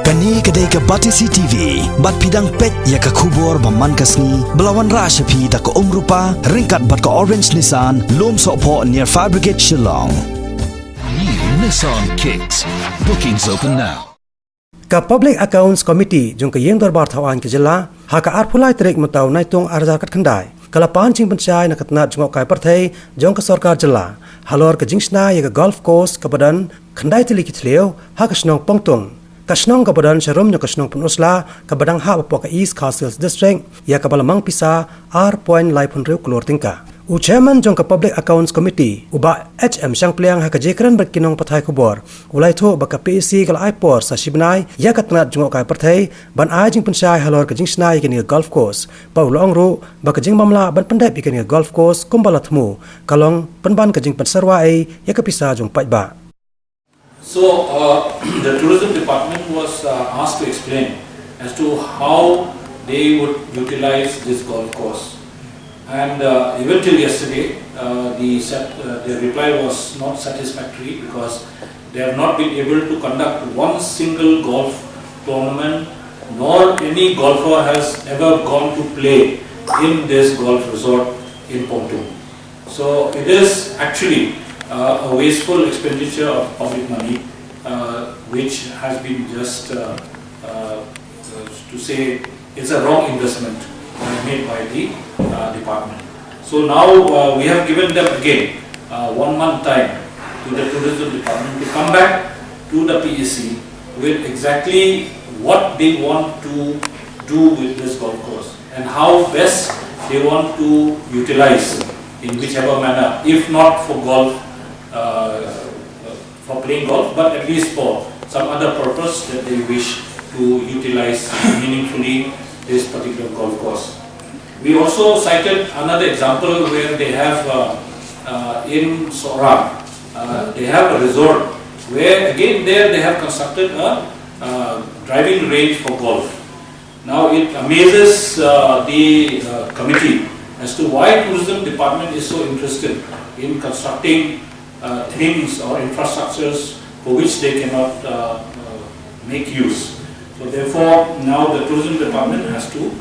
Kani kedai ke Batisi TV, bat pidang pet ya ke kubur baman kasni, belawan rasa pi tak ke rupa, ringkat bat ke orange Nissan, lom sokpo near Fire Brigade Shillong. New Nissan Kicks. Bookings open now. Ka Public Accounts Committee jung ke yeng darbar thawan ke jela, ha ka arpulai terik mutau naitung arjar kat khandai. Kalapan Jingpynshai na Tnat jungok kai parthai jong ke sarkar jela. Halor ke Jingshna ya ke golf course ke badan khandai tili kitleu ha ke snong Pongtung. Kasnong kabadan Sharum nyo kasnong punusla kabadang ha bapo ka East Castles District ya kabalamang pisa R. Lai Punriu Kulor Tingka. U Chairman jong ka Public Accounts Committee uba HM Shangpliang ha ka jekran berkinong patay kubor. Ulay to baka PEC kala ipor sa Shibnai ya ka Tnat jungok kai parthai ban ai Jingpynshai Halor ka Jingshna ya ka golf course. Paulo angru baka jingmamla ban pandai ka golf course kumbalatmu kalong panban ka Jingpynsarwai ya ka pisa jong paitba. So, the tourism department was asked to explain as to how they would utilize this golf course. And even till yesterday, the reply was not satisfactory because they have not been able to conduct one single golf tournament, nor any golfer has ever gone to play in this golf resort in Pongtung. So, it is actually a wasteful expenditure of public money, which has been just to say it's a wrong investment made by the department. So now we have given them again 1 month time to the tourism department to come back to the PEC with exactly what they want to do with this golf course and how best they want to utilize in whichever manner, if not for golf, for playing golf, but at least for some other purpose that they wish to utilize meaningfully this particular golf course. We also cited another example where they have in Sorang, they have a resort where again there they have constructed a driving range for golf. Now it amazes the committee as to why tourism department is so interested in constructing things or infrastructures for which they cannot make use. So therefore, now the tourism department has to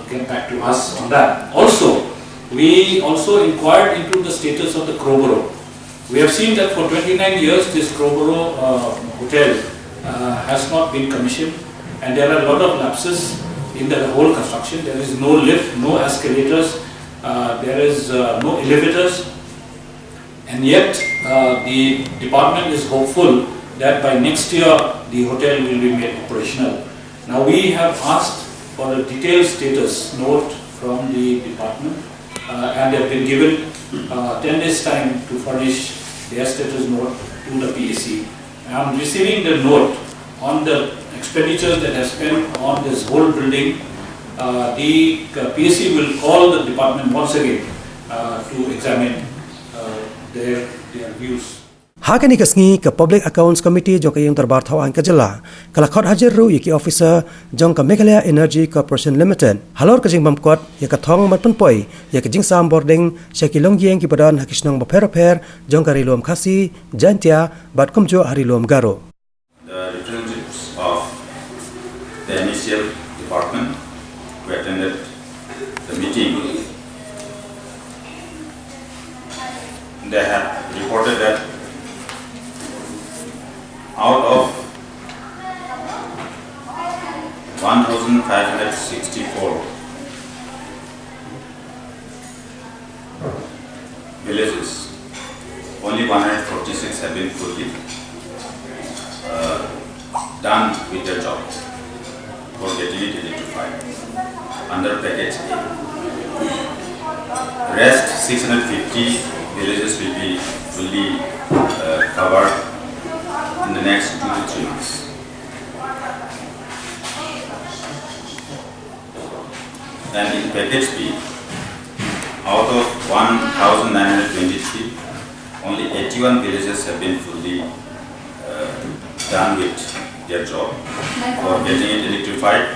get back to us on that. Also, we also inquired into the status of the Crowborough. We have seen that for 29 years this Crowborough hotel has not been commissioned, and there are a lot of lapses in the whole construction. There is no lift, no escalators, there is no elevators. And yet, the department is hopeful that by next year, the hotel will be made operational. Now, we have asked for a detailed status note from the department and they have been given 10 days time to furnish their status note to the PEC. I am receiving the note on the expenditures that have spent on this whole building. The PEC will call the department once again to examine their views. Hakani kasngi ke Public Accounts Committee jong ke yang darbar thawan ke jela kalakot hajar ru yaki officer jong ke Meghalaya Energy Corporation Limited halor ke jing bamkot ya ke thong mat penpoi ya ke jing sam boarding shakilong yeng ki badan hakisnong bapher jong ke rilom khasi jantia bat kumjo harilom garo. The representatives of the initial department who attended the meeting, they have reported that out of 1,564 villages, only 146 have been fully done with their job for getting it electrified under package A. Rest 650 villages will be fully covered in the next 2 to 3 months. And in package B, out of 1,923, only 81 villages have been fully done with their job for getting it electrified,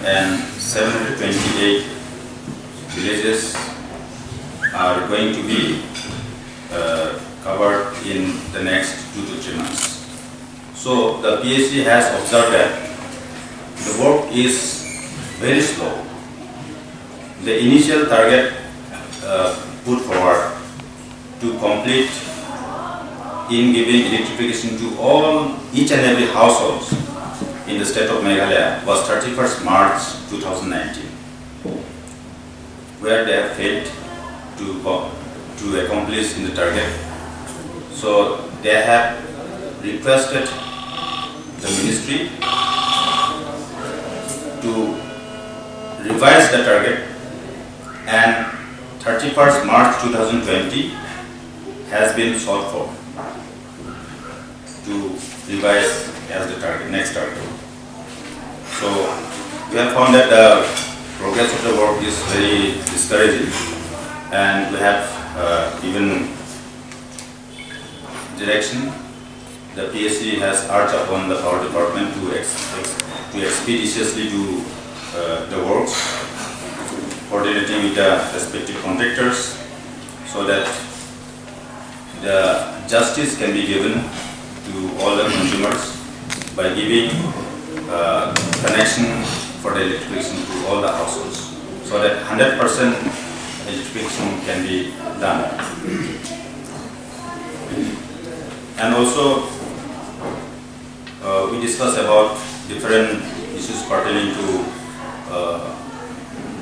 and 728 villages are going to be covered in the next 2 to 3 months. So the PSC has observed that the work is very slow. The initial target put forward to complete in giving electrification to each and every households in the state of Meghalaya was 31st March 2019, where they have failed to accomplish in the target. So they have requested the ministry to revise the target, and 31st March 2020 has been sought for to revise as the target, next target. So we have found that the progress of the work is very discouraging, and we have given direction. The PSC has urged upon the power department to expeditiously do the works, coordinating with the respective contractors, so that the justice can be given to all the consumers by giving connection for the electrification to all the households, so that 100% electrification can be done. And also we discussed about different issues pertaining to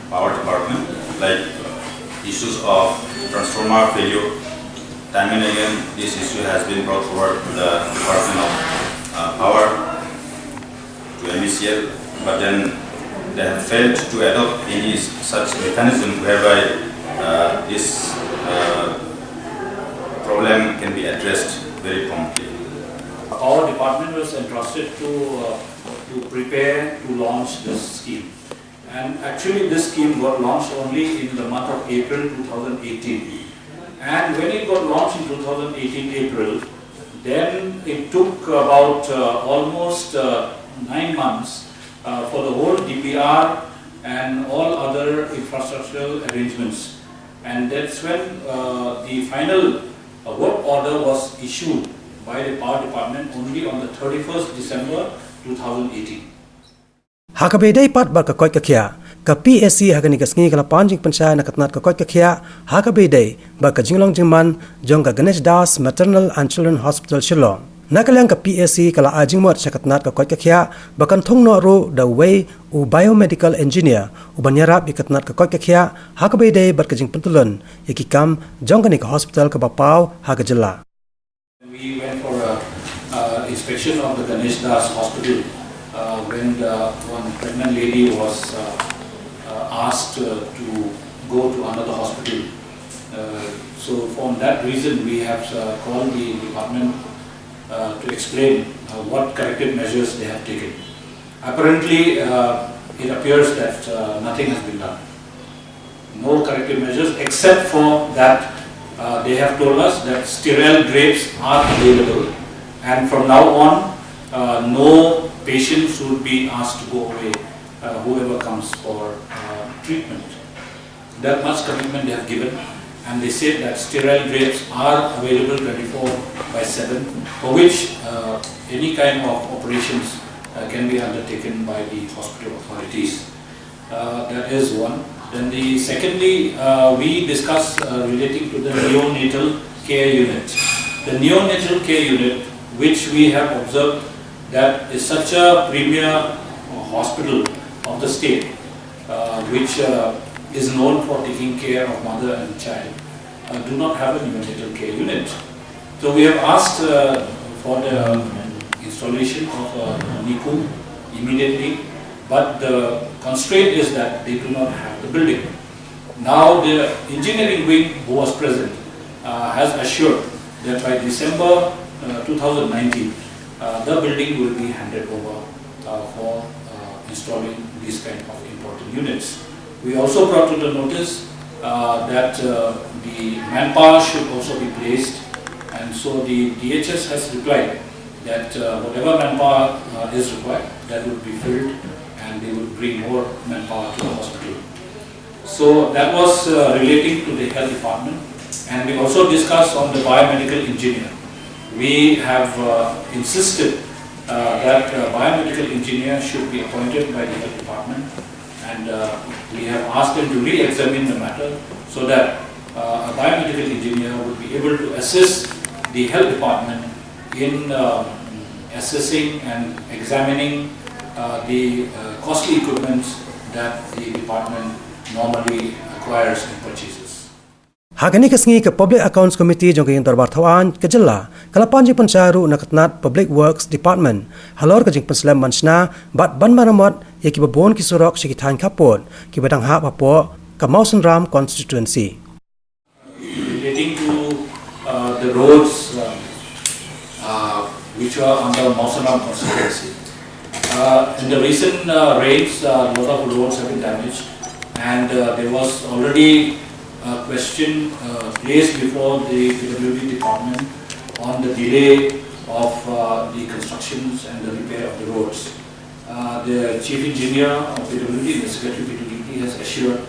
power department, like issues of transformer failure. Time and again, this issue has been brought forward to the Department of Power, to MECL, but then they have failed to adopt any such mechanism whereby this problem can be addressed very promptly. Our department was entrusted to prepare to launch this scheme. And actually this scheme got launched only in the month of April 2018. And when it got launched in 2018 April, then it took about almost 9 months for the whole DPR and all other infrastructural arrangements. And that's when the final work order was issued by the power department only on the 31st December 2018. Hakabedai pat bar ka koi ka khia ka PSC hagani ka sngi kala panjing Jingpynshai na katnat ka koi ka khia hakabedai bar ka jinglong jingman jong ka Ganesh Das Maternal and Children Hospital Shillong nakalang ka PSC kala ajingmot sa katnat ka koi ka khia bakan thongno ro the way u biomedical engineer u banyarap ikatnat ka koi ka khia hakabedai bar ka jingpantulun ikikam jong ka hospital ka bapau hakajilla. We went for a inspection of the Ganesh Das Hospital when one pregnant lady was asked to go to another hospital. So for that reason we have called the department to explain what corrective measures they have taken. Apparently it appears that nothing has been done. No corrective measures except for that they have told us that sterile drapes are available, and from now on no patients would be asked to go away, whoever comes for treatment. That much commitment they have given, and they said that sterile drapes are available 24/7, for which any kind of operations can be undertaken by the hospital authorities. That is one. Then secondly, we discussed relating to the neonatal care unit. The neonatal care unit, which we have observed that is such a premier hospital of the state, which is known for taking care of mother and child, do not have a neonatal care unit. So we have asked for the installation of a NICU immediately, but the constraint is that they do not have the building. Now the engineering wing who was present has assured that by December 2019 the building will be handed over for installing these kind of important units. We also brought to the notice that the manpower should also be placed, and so the DHS has replied that whatever manpower is required, that will be filled, and they will bring more manpower to the hospital. So that was relating to the health department, and we also discussed on the biomedical engineer. We have insisted that biomedical engineer should be appointed by the health department, and we have asked them to re-examine the matter so that a biomedical engineer would be able to assist the health department in assessing and examining the costly equipment that the department normally acquires and purchases. Hagani kasngi ke Public Accounts Committee jong ke Darbar Thawan ke Jilla kalapan Jingpynshai ru nak Tnat Public Works Department Halor ke Jingpynshai Manshna bat ban maramot ye ki babon ki surok shi ki than khapon ki badang ha papo ka Mausan Ram constituency. Relating to the roads which are under Mausan Ram constituency. In the recent rains, a lot of roads have been damaged, and there was already a question placed before the PWD department on the delay of the constructions and the repair of the roads. The chief engineer of PWD, the secretary of PWD, has assured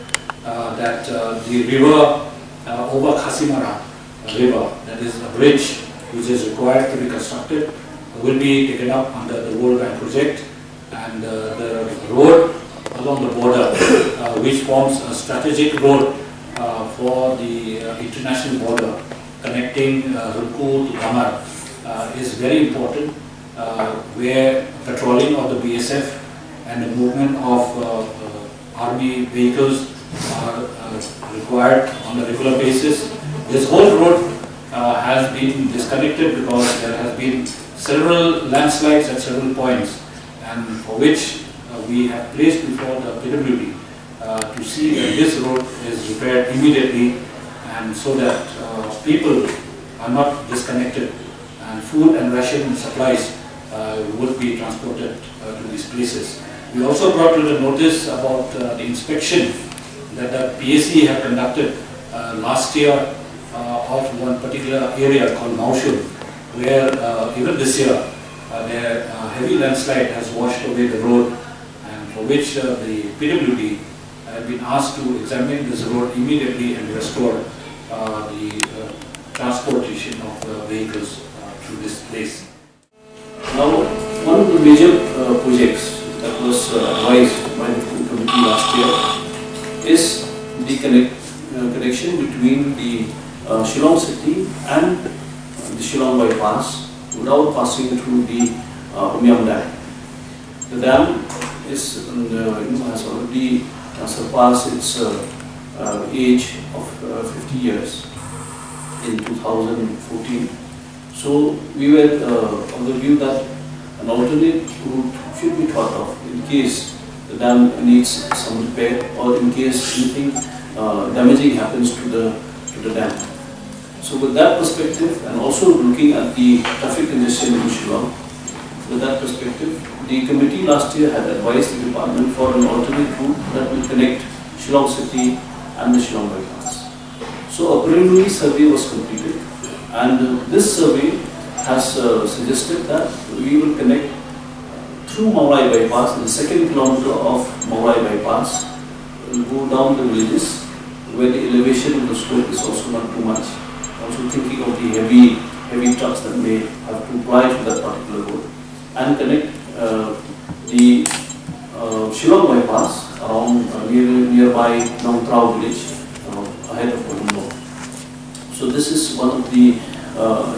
that the river over Khasimara river, that is a bridge which is required to be constructed, will be taken up under the World Bank project, and the road along the border, which forms a strategic road for the international border connecting Runku to Kamar, is very important, where patrolling of the BSF and the movement of army vehicles are required on a regular basis. This whole road has been disconnected because there has been several landslides at several points, and for which we have placed before the PWD to see that this road is repaired immediately, and so that people are not disconnected, and food and ration supplies would be transported to these places. We also brought to the notice about the inspection that the PAC have conducted last year of one particular area called Maushul, where even this year the heavy landslide has washed away the road, and for which the PWD have been asked to examine this road immediately and restore the transportation of vehicles through this place. Now, one of the major projects that was advised by the committee last year is the connection between the Shillong city and the Shillong bypass without passing through the Umyam Dam. The dam is has already surpassed its age of 50 years in 2014. So we were of the view that an alternate route should be thought of in case the dam needs some repair, or in case anything damaging happens to the dam. So with that perspective, and also looking at the traffic congestion in Shillong, with that perspective, the committee last year had advised the department for an alternate route that will connect Shillong city and the Shillong bypass. So a preliminary survey was completed, and this survey has suggested that we will connect through Maulai bypass, in the second kilometer of Maulai bypass, will go down the villages where the elevation of the slope is also not too much. Also thinking of the heavy trucks that may have to ply to that particular road, and connect the Shillong bypass around nearby Nongtrao village ahead of Pongtung. So this is one of the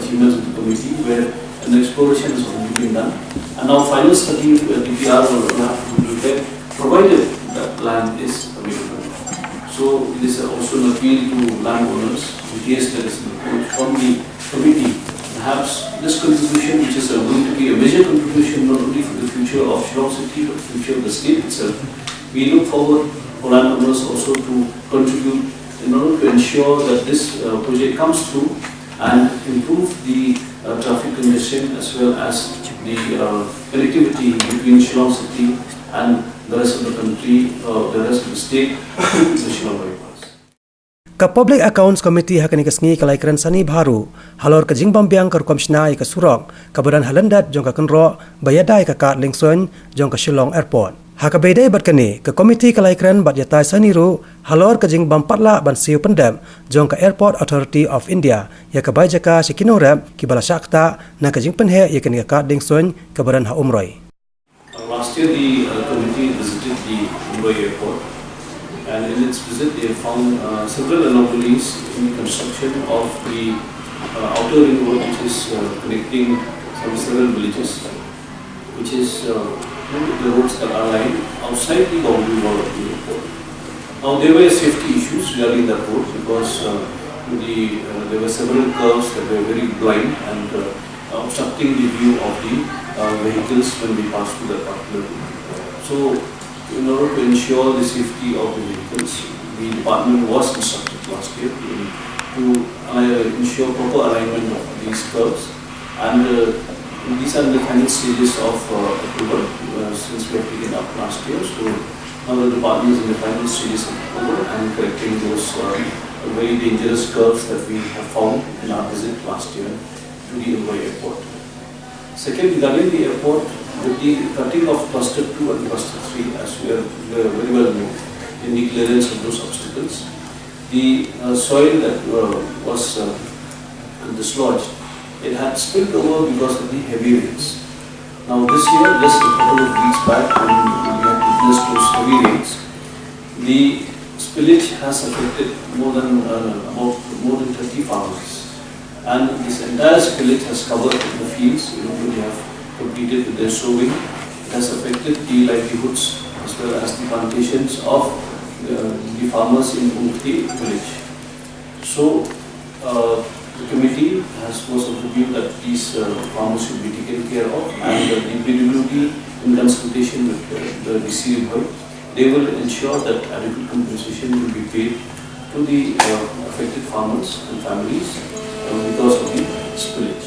achievements of the committee, where an exploration is already been done, and now final study DPR will have to be prepared, provided that land is available. So it is also an appeal to landowners. In case there is an approach from the committee, perhaps this contribution, which is going to be a major contribution not only for the future of Shillong city but the future of the state itself, we look forward for landowners also to contribute in order to ensure that this project comes through and improve the traffic congestion as well as the connectivity between Shillong city and the rest of the country, the rest of the state, to the Shillong bypass. Ka Public Accounts Committee hakani kasngi kalai kran sani baru Halor ka Jingbambiang ka komishna ka surok ka badan halandat jong ka kenro bayadai ka kat lingson jong ka Shillong Airport. Haka bedai bat kani ke komiti kelaikran bat yatai saniru Halor ke jing bampatla ban siu pendam jong ke Airport Authority of India ya ke bai jaka sikino rap ki bala sakta na ke jingpenhe ya ke ni ka ding soin ke baran ha umroi. Last year, the committee visited the Mumbai airport, and in its visit, they found several anomalies in the construction of the outer ring road, which is connecting some several villages, which is the roads that are lying outside the boundary wall of the airport. Now, there were safety issues regarding that road because there were several curves that were very blind and obstructing the view of the vehicles when we pass through that particular route. So, in order to ensure the safety of the vehicles, the department was instructed last year to ensure proper alignment of these curves, and these are the final stages of approval since we have taken up last year. So now the department is in the final stages of approval and correcting those very dangerous curves that we have found in our visit last year to the Mumbai airport. Second, regarding the airport, with the cutting of cluster 2 and cluster 3, as we are very well known in the clearance of those obstacles, the soil that was dislodged, it had spilled over because of the heavy rains. Now this year, just a couple of weeks back, when we had witnessed those heavy rains, the spillage has affected more than 30 farmers, and this entire spillage has covered the fields. They have completed with their sowing. It has affected the livelihoods as well as the plantations of the farmers in Pongtung village. So the committee was of the view that these farmers should be taken care of, and the PWD, in consultation with the DC Board, they will ensure that adequate compensation will be paid to the affected farmers and families because of the spillage.